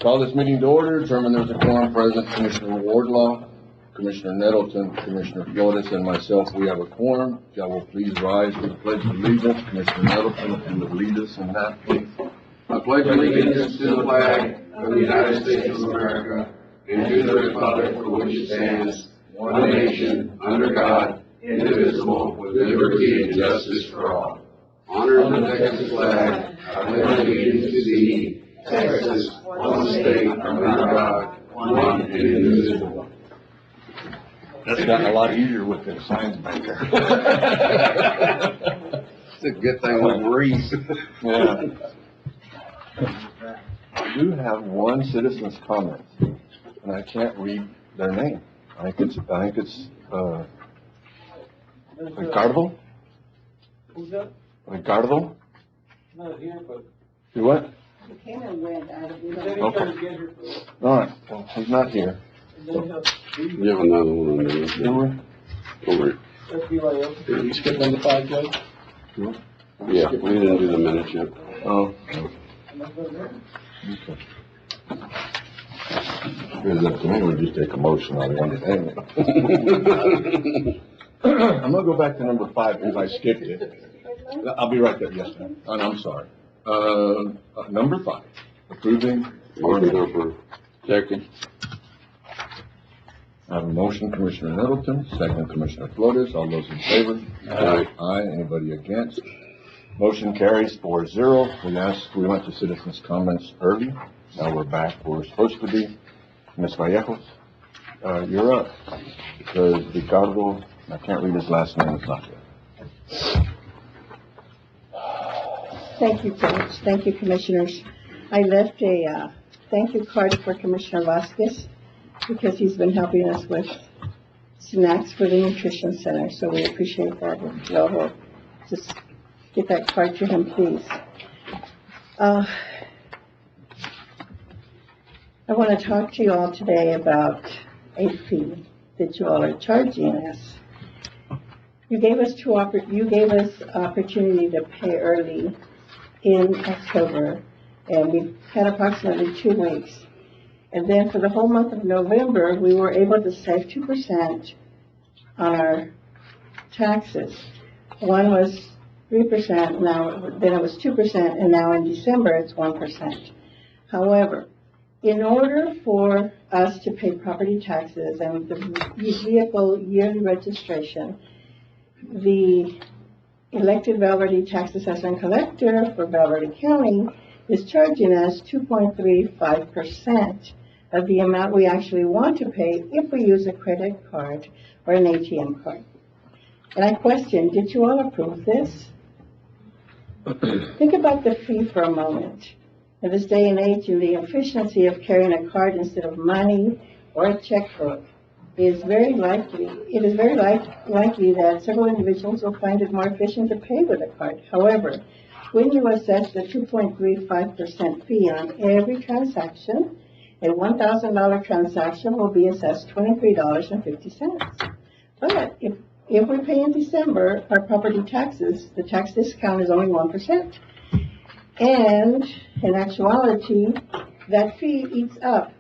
Call this meeting to order. Determine there's a quorum present. Commissioner Wardlaw, Commissioner Nettleton, Commissioner Flores, and myself, we have a quorum. If y'all will please rise for the pledge of allegiance. Commissioner Nettleton, if you would lead us in that, please. I pledge allegiance to the flag of the United States of America and to the republic for which it stands, one nation, under God, indivisible, with liberty and justice for all. Honor the Texas flag. I pledge allegiance to thee, Texas, one state, under God, one and indivisible. That's gotten a lot easier with the signs back there. It's a good thing with Reese. Yeah. I do have one citizen's comment, and I can't read their name. I think it's Ricardo? Who's that? Ricardo? Not here, but You what? He came and went out of he the. said he's trying to get here first. All right, well, he's not here. And then he'll You have another one on there. Remember? Over. that's BYO. Did we skip number 5, Judge? Yeah, we didn't do the minutes yet. Oh. And that's what it is. It's up to me, we just take a motion on it. I'm gonna go back to number 5 because I skipped it. I'll be right there, yes, ma'am. And I'm sorry. Number 5, approving. Motion to approve. Second. I have a motion, Commissioner Nettleton, second Commissioner Flores. All those in favor? Aye. Aye. Anybody against? Motion carries 4-0. We went to citizens' comments early. Now we're back where we're supposed to be. Ms. Vallejos, you're up. Because Ricardo, I can't read his last name, it's not there. Thank you, Judge. Thank you, Commissioners. I left a, thank you card for Commissioner Vasquez because he's been helping us with snacks for the nutrition center, so we appreciate that. If y'all will just get that card to him, please. I want to talk to you all today about a fee that you all are charging us. You gave us opportunity to pay early in October, and we've had approximately 2 weeks. And then for the whole month of November, we were able to save 2% on our taxes. One was 3%, then it was 2%, and now in December it's 1%. However, in order for us to pay property taxes and the vehicle yearly registration, the elected Val Verde tax assessor and collector for Val Verde County is charging us 2.35% of the amount we actually want to pay if we use a credit card or an ATM card. And I question, did you all approve this? Think about the fee for a moment. In this day and age, in the efficiency of carrying a card instead of money or a checkbook, it is very likely that several individuals will find it more efficient to pay with a card. However, when you assess the 2.35% fee on every transaction, a $1,000 transaction will be assessed $23.50. But if we pay in December our property taxes, the tax discount is only 1%. And in actuality, that fee eats up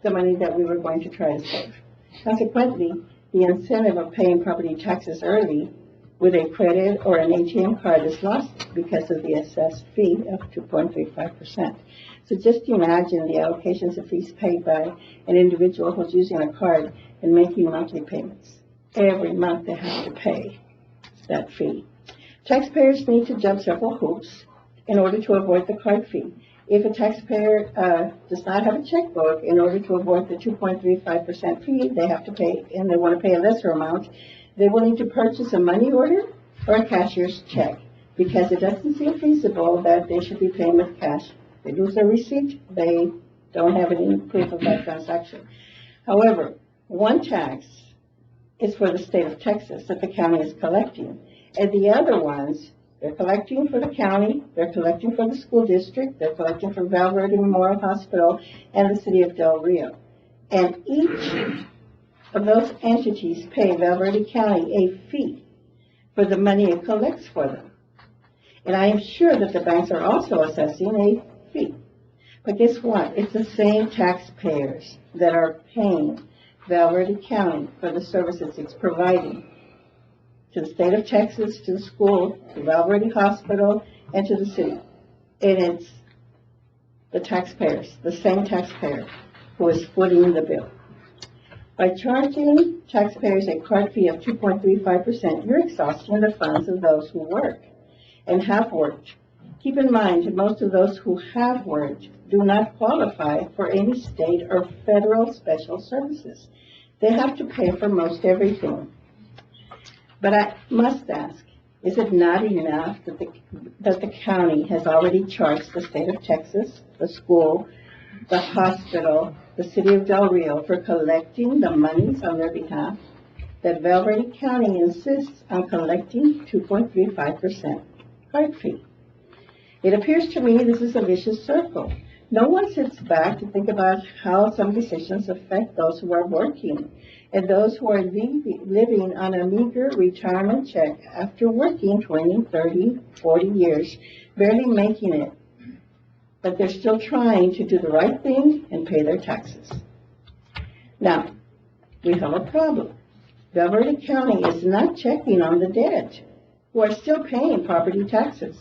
the money that we were going to try to save. Consequently, the incentive of paying property taxes early with a credit or an ATM card is lost because of the assessed fee of 2.35%. So just imagine the allocations of fees paid by an individual who's using a card and making monthly payments. Every month they have to pay that fee. Taxpayers need to jump several hoops in order to avoid the card fee. If a taxpayer does not have a checkbook, in order to avoid the 2.35% fee, they have to pay, and they want to pay a lesser amount, they will need to purchase a money order or a cashier's check because it doesn't seem feasible that they should be paying with cash. They lose their receipt, they don't have any proof of that transaction. However, one tax is for the state of Texas that the county is collecting, and the other ones, they're collecting for the county, they're collecting for the school district, they're collecting for Val Verde Memorial Hospital and the city of Del Rio. And each of those entities pay Val Verde County a fee for the money it collects for them. And I am sure that the banks are also assessing a fee. But guess what? It's the same taxpayers that are paying Valverde County for the services it's providing to the state of Texas, to the school, to Valverde Hospital, and to the city. And it's the taxpayers, the same taxpayer, who is footing the bill. By charging taxpayers a card fee of 2.35%, you're exhausting the funds of those who work and have worked. Keep in mind that most of those who have worked do not qualify for any state or federal special services. They have to pay for most everything. But I must ask, is it not enough that the county has already charged the state of Texas, the school, the hospital, the city of Del Rio for collecting the monies on their behalf? That Valverde County insists on collecting 2.35% card fee. It appears to me this is a vicious circle. No one sits back to think about how some decisions affect those who are working and those who are living on a meager retirement check after working 20, 30, 40 years, barely making it. But they're still trying to do the right thing and pay their taxes. Now, we have a problem. Valverde County is not checking on the dead, who are still paying property taxes,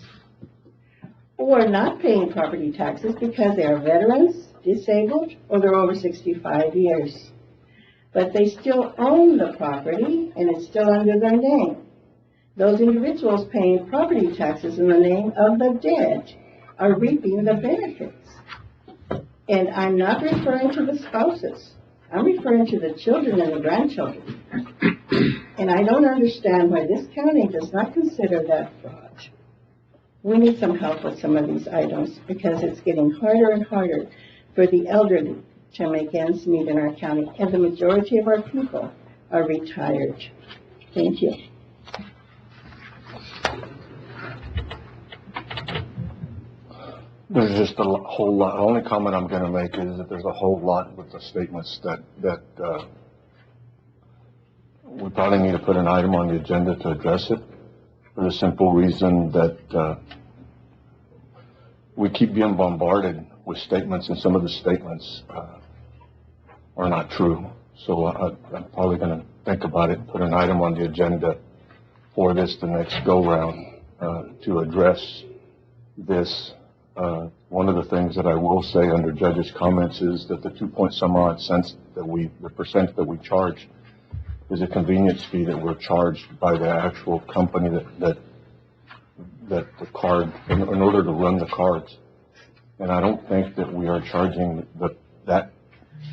or not paying property taxes because they are veterans, disabled, or they're over 65 years. But they still own the property, and it's still under their name. Those individuals paying property taxes in the name of the dead are reaping the benefits. And I'm not referring to the spouses. I'm referring to the children and the grandchildren. And I don't understand why this county does not consider that fraud. We need some help with some of these items because it's getting harder and harder for the elderly to make ends meet in our county. And the majority of our people are retired. Thank you. There's just a whole lot. The only comment I'm going to make is that there's a whole lot with the statements that we probably need to put an item on the agenda to address it, for the simple reason that we keep being bombarded with statements, and some of the statements are not true. So I'm probably going to think about it and put an item on the agenda for this the next go-round to address this. One of the things that I will say under judge's comments is that the 2-point-some-odd cents the percent that we charge is a convenience fee that we're charged by the actual company that the card, in order to run the cards. And I don't think that we are charging that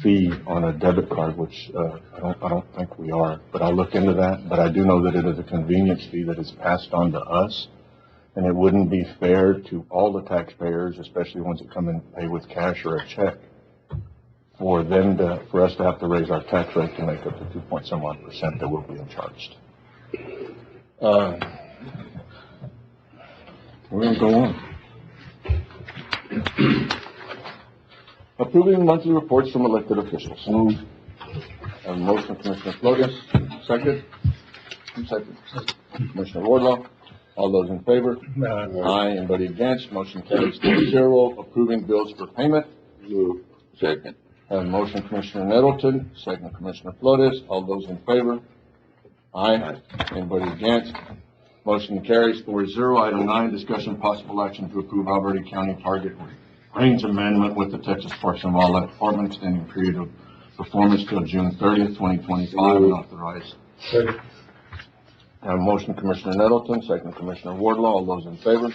fee on a debit card, which I don't think we are. But I'll look into that. But I do know that it is a convenience fee that is passed on to us. And it wouldn't be fair to all the taxpayers, especially ones that come and pay with cash or a check, for us to have to raise our tax rate to make up the 2-point-some-odd% that we're being charged. We're going to go on. Approving monthly reports from elected officials. Move. A motion, Commissioner Flores. Second. Second. Commissioner Wardlaw. All those in favor? Aye. Anybody against? Motion carries 4-0. Approving bills for payment. Move. Second. A motion, Commissioner Nettleton. Second, Commissioner Flores. All those in favor? Aye. Anybody against? Motion carries 4-0. Item 9, discussion possible action to approve Alberta County target range amendment with the Texas Parks and Wildlife Department, extending period of performance till June 30th, 2025, and authorize. Second. A motion, Commissioner Nettleton, second, Commissioner Wardlaw. All those in favor?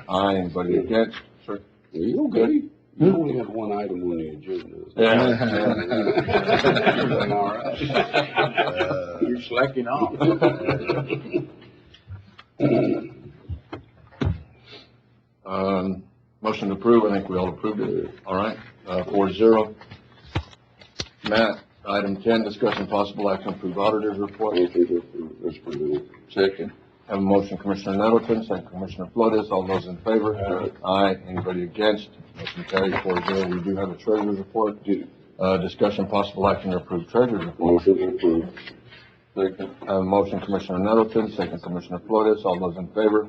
Aye. Anybody against? Sir? You goody. You only have one item on the agenda. Yeah. All right. You're slacking off. Motion to approve. I think we all approved it. All right. 4-0. Matt, item 10, discussion possible action to approve auditor's report. Second. Have a motion, Commissioner Nettleton, second, Commissioner Flores. All those in favor? Aye. Anybody against? Motion carries 4-0. We do have a treasurer's report. Discussion possible action to approve treasurer's report. Motion approved. Second. Have a motion, Commissioner Nettleton, second, Commissioner Flores. All those in favor?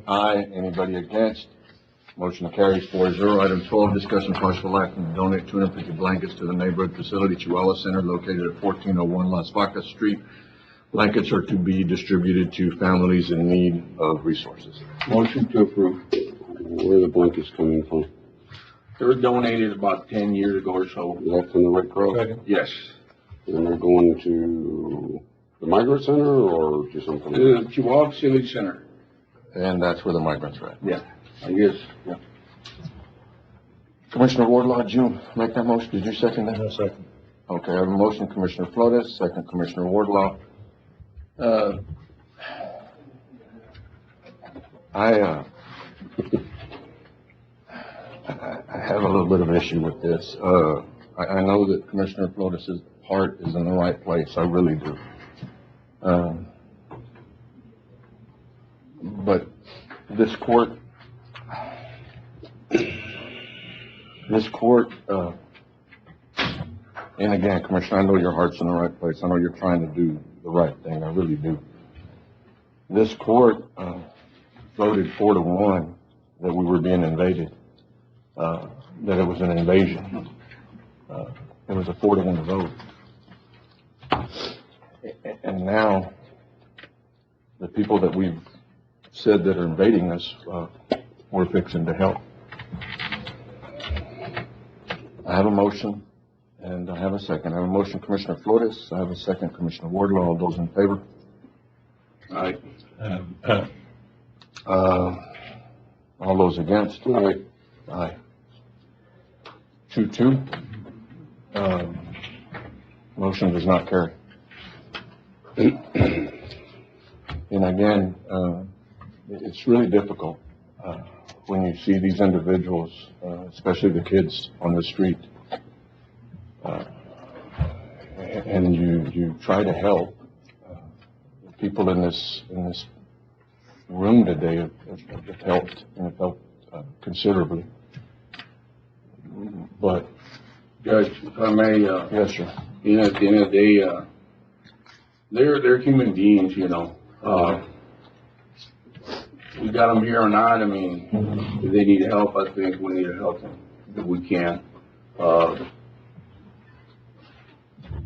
Aye. Anybody against? Motion carries 4-0. Item 12, discussion possible action to donate 250 blankets to the neighborhood facility Chihuahua Center located at 1401 Las Vacas Street. Blankets are to be distributed to families in need of resources. Motion to approve. Where are the blankets coming from? They were donated about 10 years ago or so. Is that from the Red Cross? Yes. And they're going to the Migrant Center or to something? The Chihuahua Facility Center. And that's where the migrants are at. Yeah, I guess, yeah. Commissioner Wardlaw, did you make that motion? Did you second that? No second. Okay, I have a motion, Commissioner Flores, second, Commissioner Wardlaw. I have a little bit of an issue with this. I know that Commissioner Flores' heart is in the right place. I really do. But this court, and again, Commissioner, I know your heart's in the right place. I know you're trying to do the right thing. I really do. This court voted 4-1 that we were being invaded, that it was an invasion. It was a 4-1 vote. And now, the people that we've said that are invading us, we're fixing to help. I have a motion, and I have a second. I have a motion, Commissioner Flores. I have a second, Commissioner Wardlaw. All those in favor? Aye. All those against? Aye. Aye. 2-2. Motion does not carry. And again, it's really difficult when you see these individuals, especially the kids on the street, and you try to help. People in this room today have helped, and have helped considerably. But Judge, if I may, yes, sir. you know, at the end of the day, they're human beings, you know. We got them here or not, I mean, if they need help, I think we need to help them if we can.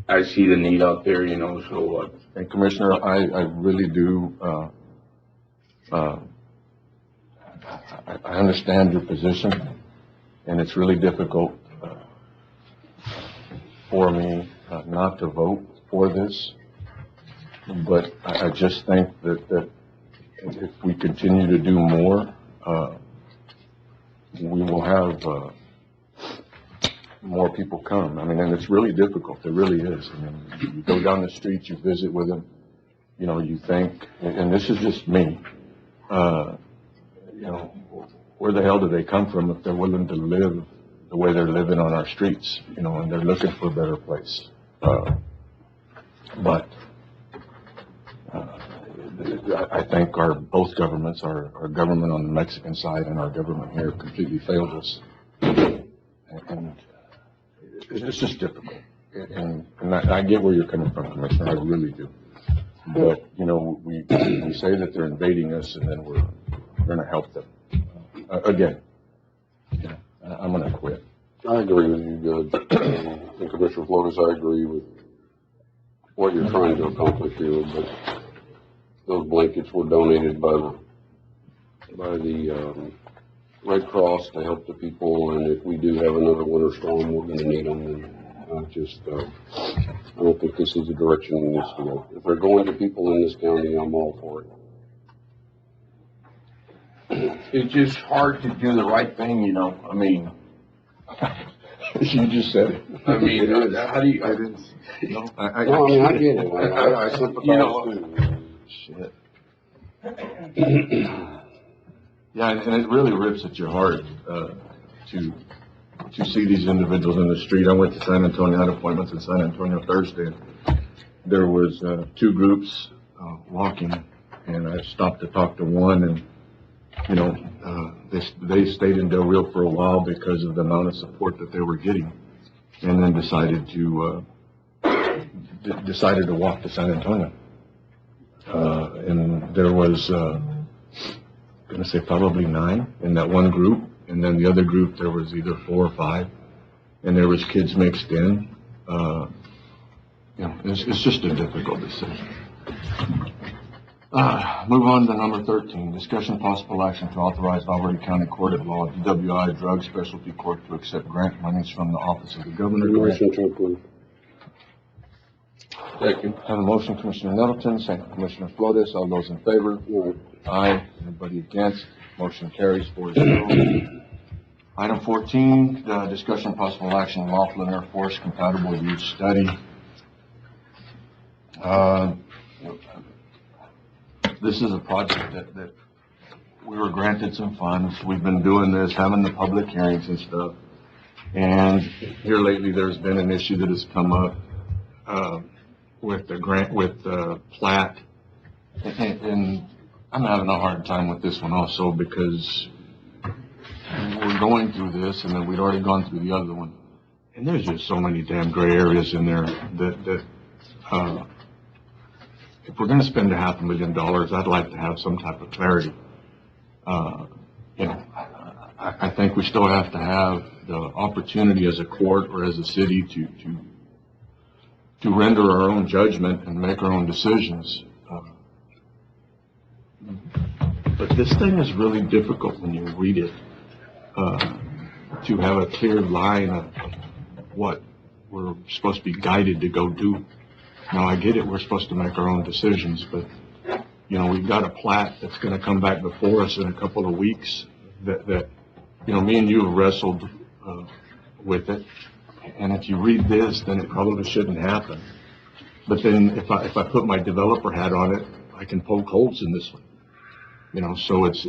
I see the need out there, you know, so, And Commissioner, I really do, I understand your position, and it's really difficult for me not to vote for this. But I just think that if we continue to do more, we will have more people come. I mean, and it's really difficult. It really is. I mean, you go down the streets, you visit with them, you know, you think, and this is just me, you know, where the hell do they come from if they're willing to live the way they're living on our streets, you know, and they're looking for a better place. But I think both governments, our government on the Mexican side and our government here, completely failed us. And it's just difficult. And I get where you're coming from, Commissioner, I really do. But, you know, we say that they're invading us, and then we're going to help them. Again, you know, I'm going to quit. I agree with you, Judge. And Commissioner Flores, I agree with what you're trying to accomplish here, but those blankets were donated by the Red Cross to help the people, and if we do have another winter storm, we're going to need them. And I don't think this is the direction we need to go. If they're going to people in this county, I'm all for it. it's just hard to do the right thing, you know, I mean, You just said it. I mean, how do you, I didn't. No, I No, I get it. I sympathize You know, too. Shit. Yeah, and it really rips at your heart to see these individuals in the street. I went to San Antonio, had appointments in San Antonio Thursday. There was 2 groups walking, and I stopped to talk to one, and you know, they stayed in Del Rio for a while because of the amount of support that they were getting, and then decided to walk to San Antonio. And there was, I'm gonna say probably 9 in that one group, and then the other group, there was either 4 or 5, and there was kids mixed in. It's just a difficult decision. Move on to number 13, discussion possible action to authorize Already County Court of Law, DWI Drug Specialty Court, to accept grant monies from the Office of the Governor. Motion to approve. Second. Have a motion, Commissioner Nettleton, second Commissioner Flores. All those in favor? Aye. Anybody against? Motion carries 4-0. Item 14, discussion possible action, lawful and Air Force compatible use study. This is a project that we were granted some funds. We've been doing this, having the public hearings and stuff. And here lately, there's been an issue that has come up, with the grant, with the plat. And I'm having a hard time with this one also because we're going through this and then we'd already gone through the other one. And there's just so many damn gray areas in there that if we're gonna spend $500,000, I'd like to have some type of clarity. I think we still have to have the opportunity as a court or as a city to render our own judgment and make our own decisions. But this thing is really difficult when you read it, to have a clear line of what we're supposed to be guided to go do. Now, I get it, we're supposed to make our own decisions, but, we've got a plat that's gonna come back before us in a couple of weeks that me and you have wrestled, with it. And if you read this, then it probably shouldn't happen. But then if I put my developer hat on it, I can poke holes in this one. So it's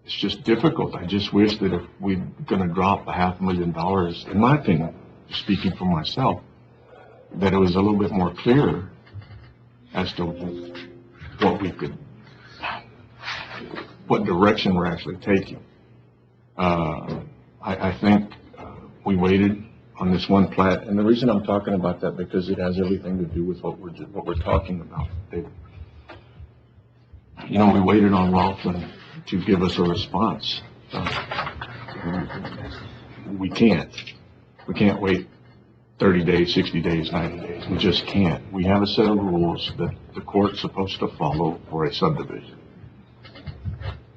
just difficult. I just wish that if we're gonna drop $500,000, in my opinion, speaking for myself, that it was a little bit more clear as to what direction we're actually taking. I think we waited on this one plat, and the reason I'm talking about that because it has everything to do with what we're talking about. We waited on Laughlin to give us a response. We can't wait 30 days, 60 days, 90 days. We just can't. We have a set of rules that the court's supposed to follow for a subdivision.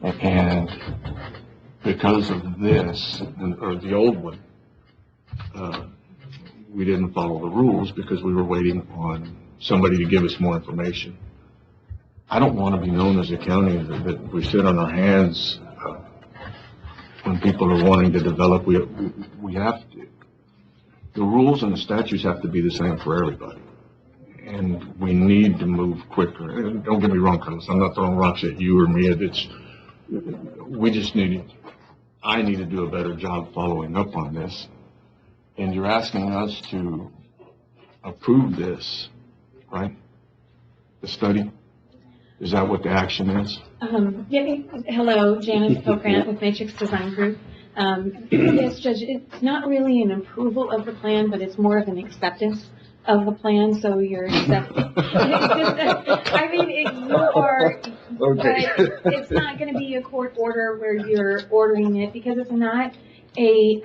And because of this, or the old one, we didn't follow the rules because we were waiting on somebody to give us more information. I don't want to be known as a county that we sit on our hands when people are wanting to develop. We have to. The rules and the statutes have to be the same for everybody. And we need to move quicker. And don't get me wrong, Carlos, I'm not throwing rocks at you or me. I need to do a better job following up on this. And you're asking us to approve this, right? The study? Is that what the action is? Hello, Janice Pokrant with Matrix Design Group. Yes, Judge, it's not really an approval of the plan, but it's more of an acceptance of the plan, so you're accepting. You are, Okay. but it's not going to be a court order where you're ordering it because it's not a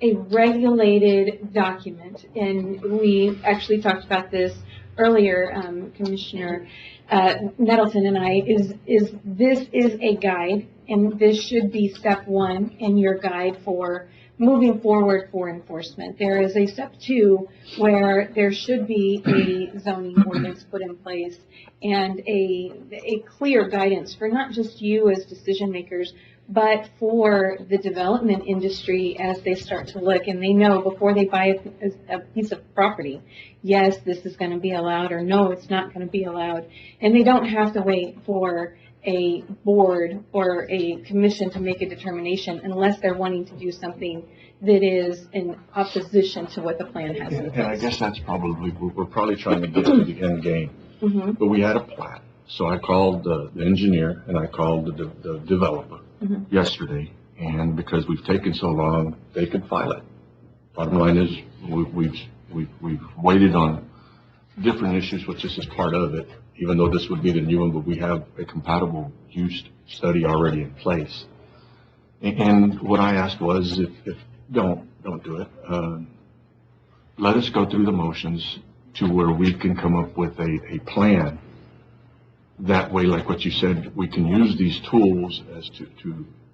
regulated document. And we actually talked about this earlier, Commissioner Nettleton and I, this is a guide, and this should be step 1 in your guide for moving forward for enforcement. There is a step 2 where there should be a zoning ordinance put in place and a clear guidance for not just you as decision makers, but for the development industry as they start to look and they know before they buy a piece of property, yes, this is going to be allowed, or no, it's not going to be allowed. And they don't have to wait for a board or a commission to make a determination unless they're wanting to do something that is in opposition to what the plan has in place. And I guess that's probably, we're probably trying to get to the end game. Mm-hmm. But we had a plat. So I called the engineer and I called the developer yesterday. And because we've taken so long, they could file it. Bottom line is, we've waited on different issues, which this is part of it, even though this would be the new one, but we have a compatible use study already in place. And what I asked was, if don't do it. Let us go through the motions to where we can come up with a plan. That way, like what you said, we can use these tools as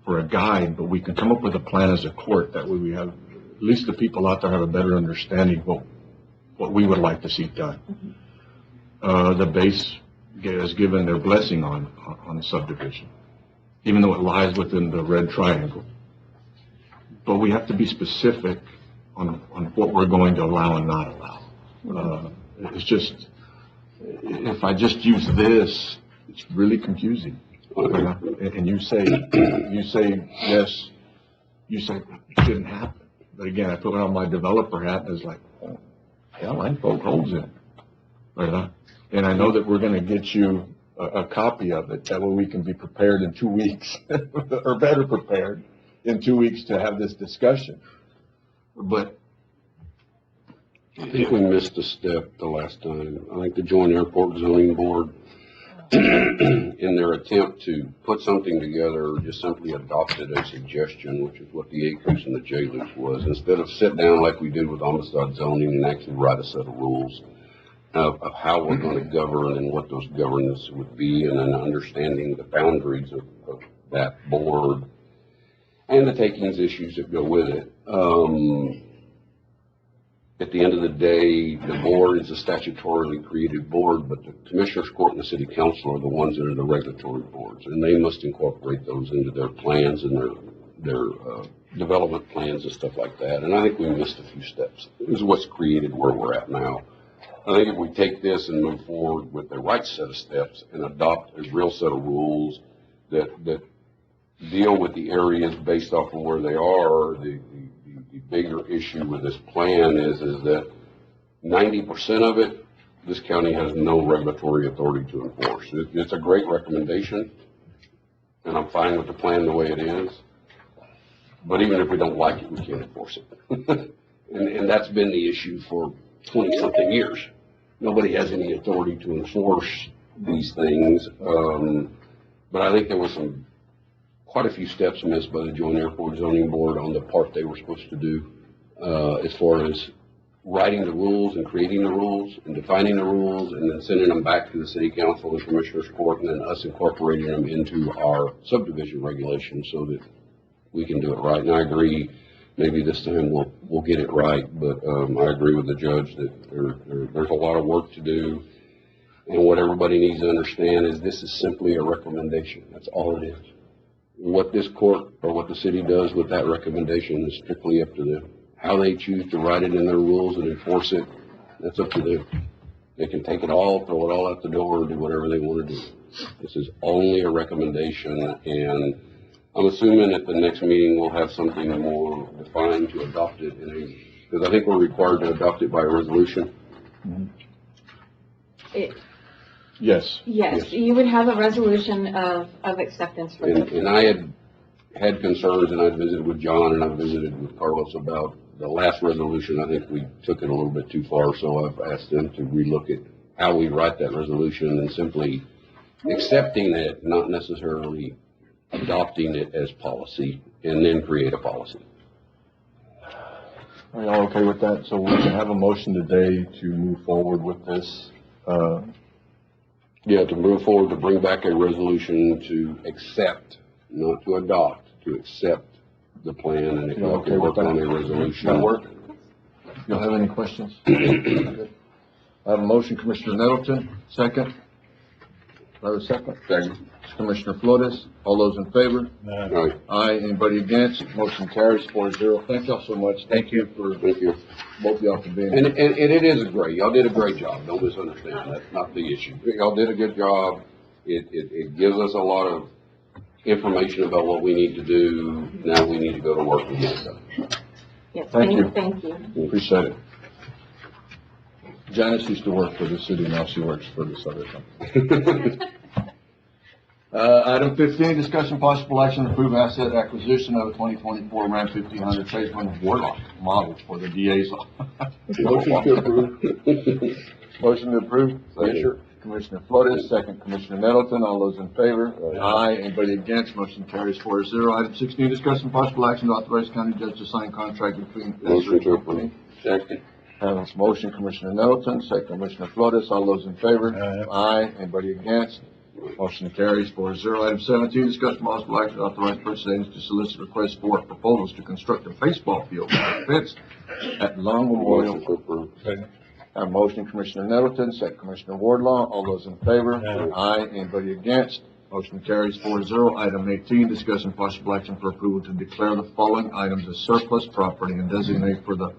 for a guide, but we can come up with a plan as a court. That way we have, at least the people out there have a better understanding of what we would like to see done. The base has given their blessing on the subdivision, even though it lies within the red triangle. But we have to be specific on what we're going to allow and not allow. It's just, if I just use this, it's really confusing. And you say yes, you say it shouldn't happen. But again, I put on my developer hat and it's like, oh, hell, I poke holes in it. And I know that we're going to get you a copy of it. That way we can be prepared in 2 weeks, or better prepared in 2 weeks to have this discussion. But I think we missed a step the last time. I think the Joint Airport Zoning Board, in their attempt to put something together, just simply adopted a suggestion, which is what the ACUS and the JLUS was. Instead of sit down like we did with homicide zoning and actually write a set of rules of how we're going to govern and what those governance would be, and then understanding the boundaries of that board and the takings issues that go with it. At the end of the day, the board is a statutorily created board, but the Commissioners Court and the City Council are the ones that are the regulatory boards, and they must incorporate those into their plans and their development plans and stuff like that. And I think we missed a few steps. This is what's created where we're at now. I think if we take this and move forward with the right set of steps and adopt a real set of rules that deal with the areas based off of where they are, the bigger issue with this plan is that 90% of it, this county has no regulatory authority to enforce. It's a great recommendation, and I'm fine with the plan the way it is. But even if we don't like it, we can't enforce it. and that's been the issue for 20-something years. Nobody has any authority to enforce these things. But I think there was quite a few steps missed by the Joint Airport Zoning Board on the part they were supposed to do, as far as writing the rules and creating the rules and defining the rules and then sending them back to the City Council and Commissioners Court, and then us incorporating them into our subdivision regulations so that we can do it right. And I agree, maybe this time we'll get it right, but I agree with the judge that there's a lot of work to do. And what everybody needs to understand is this is simply a recommendation. That's all it is. What this court or what the city does with that recommendation is strictly up to them. How they choose to write it in their rules and enforce it, that's up to them. They can take it all, throw it all out the door, and do whatever they want to do. This is only a recommendation, and I'm assuming at the next meeting we'll have something more defined to adopt it because I think we're required to adopt it by a resolution. yes. Yes, you would have a resolution of acceptance for this. And I had concerns, and I visited with John and I visited with Carlos about the last resolution. I think we took it a little bit too far, so I've asked them to relook at how we write that resolution and simply accepting it, not necessarily adopting it as policy, and then create a policy. Are y'all okay with that? So we can have a motion today to move forward with this. Yeah, to move forward, to bring back a resolution to accept, not to adopt, to accept the plan, and if y'all can work on a resolution. That work? Y'all have any questions? Okay. I have a motion, Commissioner Nettleton, second. Do I have a second? Second. Commissioner Flores, all those in favor? All right. Aye. Anybody against? Motion carries 4-0. Thank y'all so much. Thank you for Thank you. both of y'all for being And here. it is great. Y'all did a great job. Don't misunderstand. That's not the issue. Y'all did a good job. It gives us a lot of information about what we need to do. Now we need to go to work and get it done. Yes, Thank you. Thank you. Appreciate it. Janice used to work for the city, now she works for this other company. Item 15, discussion possible action to approve asset acquisition of a 2024 Ram 1500 Traceman Warlock model for the DA's office. Motion to approve. Motion to approve. Yes, sir. Commissioner Flores, second Commissioner Nettleton. All those in favor? Aye. Anybody against? Motion carries 4-0. Item 16, discuss and possible action to authorize county judge to sign contract between. Motion to approve. Second. Have a motion, Commissioner Nettleton, second Commissioner Flores. All those in favor? Aye. Anybody against? Motion carries 4-0. Item 17, discuss and possible action to authorize purchase agents to solicit requests for proposals to construct a baseball field with fence at Long Memorial. Motion to approve. Have a motion, Commissioner Nettleton, second Commissioner Wardlaw. All those in favor? Aye. Anybody against? Motion carries 4-0. Item 18, discuss and possible action for approval to declare the following items as surplus property and designate for the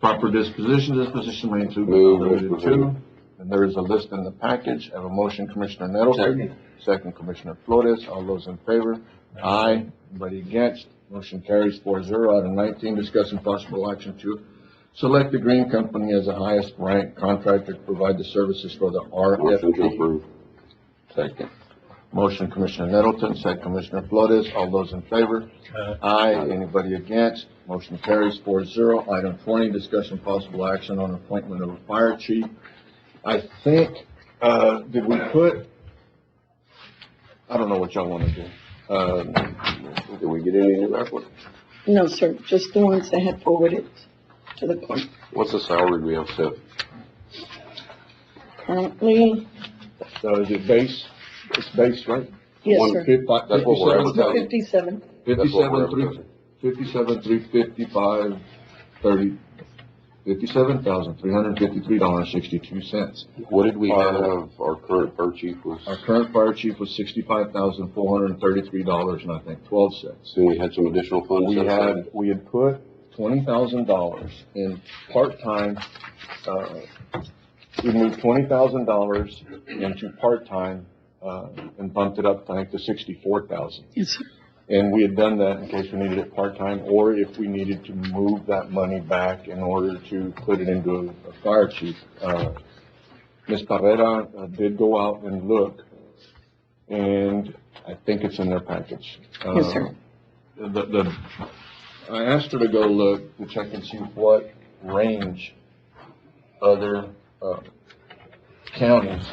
proper disposition. Disposition may include Move. related to, and there is a list in the package. Have a motion, Commissioner Nettleton. Second Commissioner Flores. All those in favor? Aye. Anybody against? Motion carries 4-0. Item 19, discuss and possible action to select the Green Company as the highest ranked contractor to provide the services for the Motion to RFP. approve. Second. Motion, Commissioner Nettleton, second Commissioner Flores. All those in favor? Aye. Anybody against? Motion carries 4-0. Item 20, discussion possible action on appointment of a fire chief. I think, did we put, I don't know what y'all want to do. Did we get any new applicants? No, sir, just the ones that had forwarded to the court. What's the salary we have set? Currently, So is it base? It's base, right? yes, One sir. fifty- That's what we're advertising. 57. That's what we're 57,355, 30, $57,353.62. What did we have, our current fire chief was, Our current fire chief was $65,433 and I think 12 cents. then we had some additional funds set aside. We had put $20,000 in part-time, we moved $20,000 into part-time, and bumped it up, I think, to $64,000. Yes, sir. And we had done that in case we needed it part-time, or if we needed to move that money back in order to put it into a fire chief. Ms. Barrera did go out and look, and I think it's in their package. Yes, sir. I asked her to go look, to check and see what range other, counties,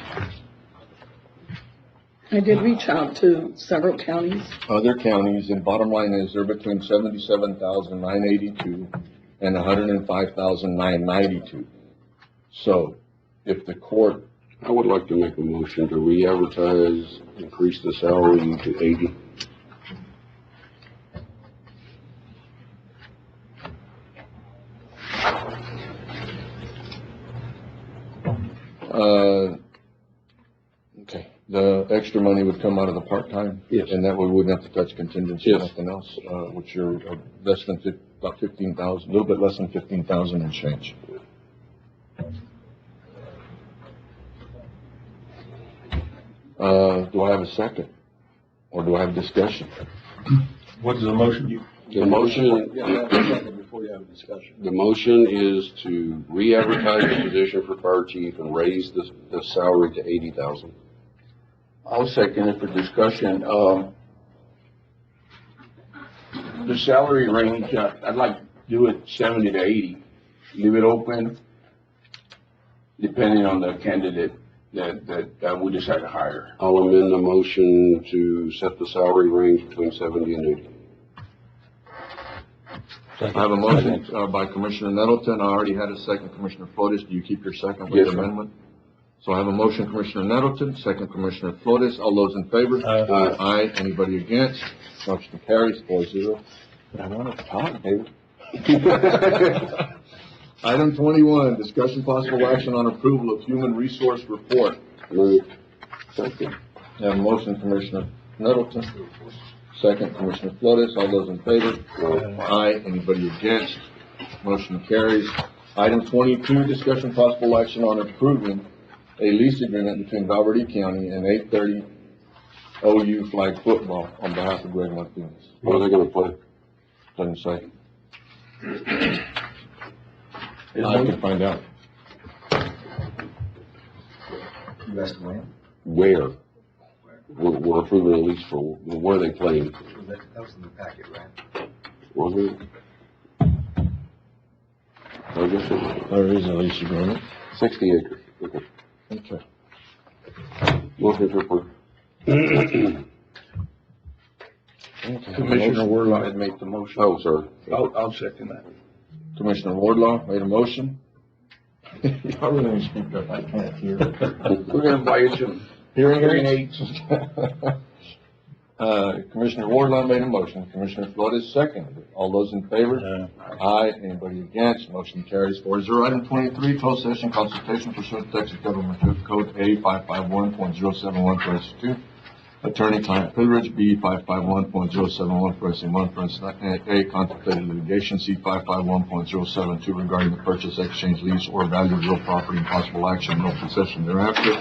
I did reach out to several counties. and bottom line is they're between 77,982 and 105,992. So if the court, I would like to make a motion to re-advertise, increase the salary to 80. okay, the extra money would come out of the part-time? Yes. And that way we wouldn't have to touch contingency or Yes. nothing else, which are less than about 15,000, a little bit less than 15,000 and change. Do I have a second? Or do I have discussion? What is the motion? The motion, Before you have a discussion. the motion is to re-advertise the position for fire chief and raise the salary to 80,000. I'll second it for discussion. The salary range, I'd like to do it 70 to 80. Leave it open, depending on the candidate that we decide to hire. I'll amend the motion to set the salary range between 70 and 80. I have a motion by Commissioner Nettleton. I already had a second, Commissioner Flores. Do you keep your second with Yes, the sir. amendment? So I have a motion, Commissioner Nettleton, second, Commissioner Flores. All those in favor? Aye. Aye. Anybody against? Motion carries 4-0. But I want to talk, David. Item 21, discussion possible action on approval of human resource report. Move. Second. I have a motion, Commissioner Nettleton. Second, Commissioner Flores. All those in favor? Aye. Anybody against? Motion carries. Item 22, discussion possible action on approving a lease agreement between Valverde County and 830 OU Flag Football on behalf of Greg Martinez. What are they gonna play? Doesn't say. I can find out. You asked when? Where? We're approving a lease for, where are they playing? That was in the packet, right? Was it? I guess it was There is a lease agreement. 60 acres. Okay. Okay. Motion to approve. Commissioner Wardlaw had made the motion. Oh, sorry. I'll second that. Commissioner Wardlaw made a motion. I really need to speak up, I can't hear. We're gonna buy you some Hearing aids. Commissioner Wardlaw made a motion, Commissioner Flores seconded it. All those in favor? Aye. Anybody against? Motion carries 4-0. Item 23, closed session consultation pursuant to Texas Government Code A 551.071, 2. Attorney-client privilege, B 551.071, A, contemplated litigation, C 551.072, regarding the purchase, exchange, lease, or value of real property and possible action, no possession thereafter.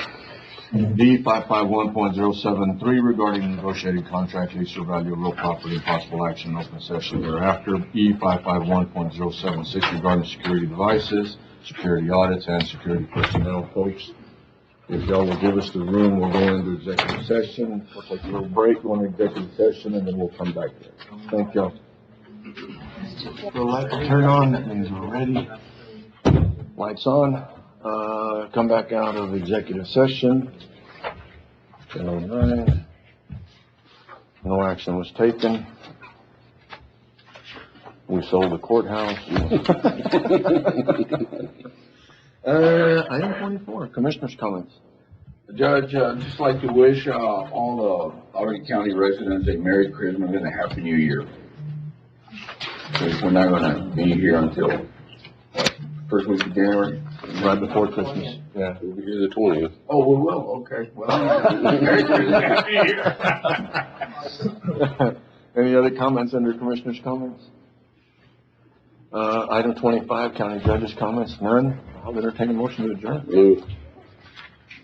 D 551.073, regarding negotiated contract, lease, or value of real property and possible action, no possession thereafter. E 551.076, regarding security devices, security audits, and security personnel. Folks, if y'all will give us the room, we'll go into executive session. We'll take a little break, go into executive session, and then we'll come back there. Thank y'all. The light will turn on, that means we're ready. Lights on. Come back out of executive session. 10:09. No action was taken. We sold the courthouse. Item 24, Commissioner's comments. Judge, I'd just like to wish all the Albany County residents a Merry Christmas and a Happy New Year. Because we're not gonna be here until first week of January. Right before Christmas. Yeah. We'll be here the 20th. Oh, we will, okay, well, Merry Christmas, Happy New Year. Any other comments under Commissioner's comments? Item 25, County Judge's comments, none. I'll entertain a motion to adjourn. Move.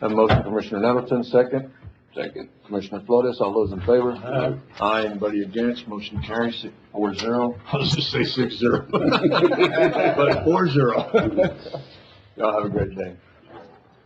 Have a motion, Commissioner Nettleton, second. Second. Commissioner Flores, all those in favor? Aye. Aye, anybody against? Motion carries 4-0. I was just say 6-0. But 4-0. Y'all have a great day.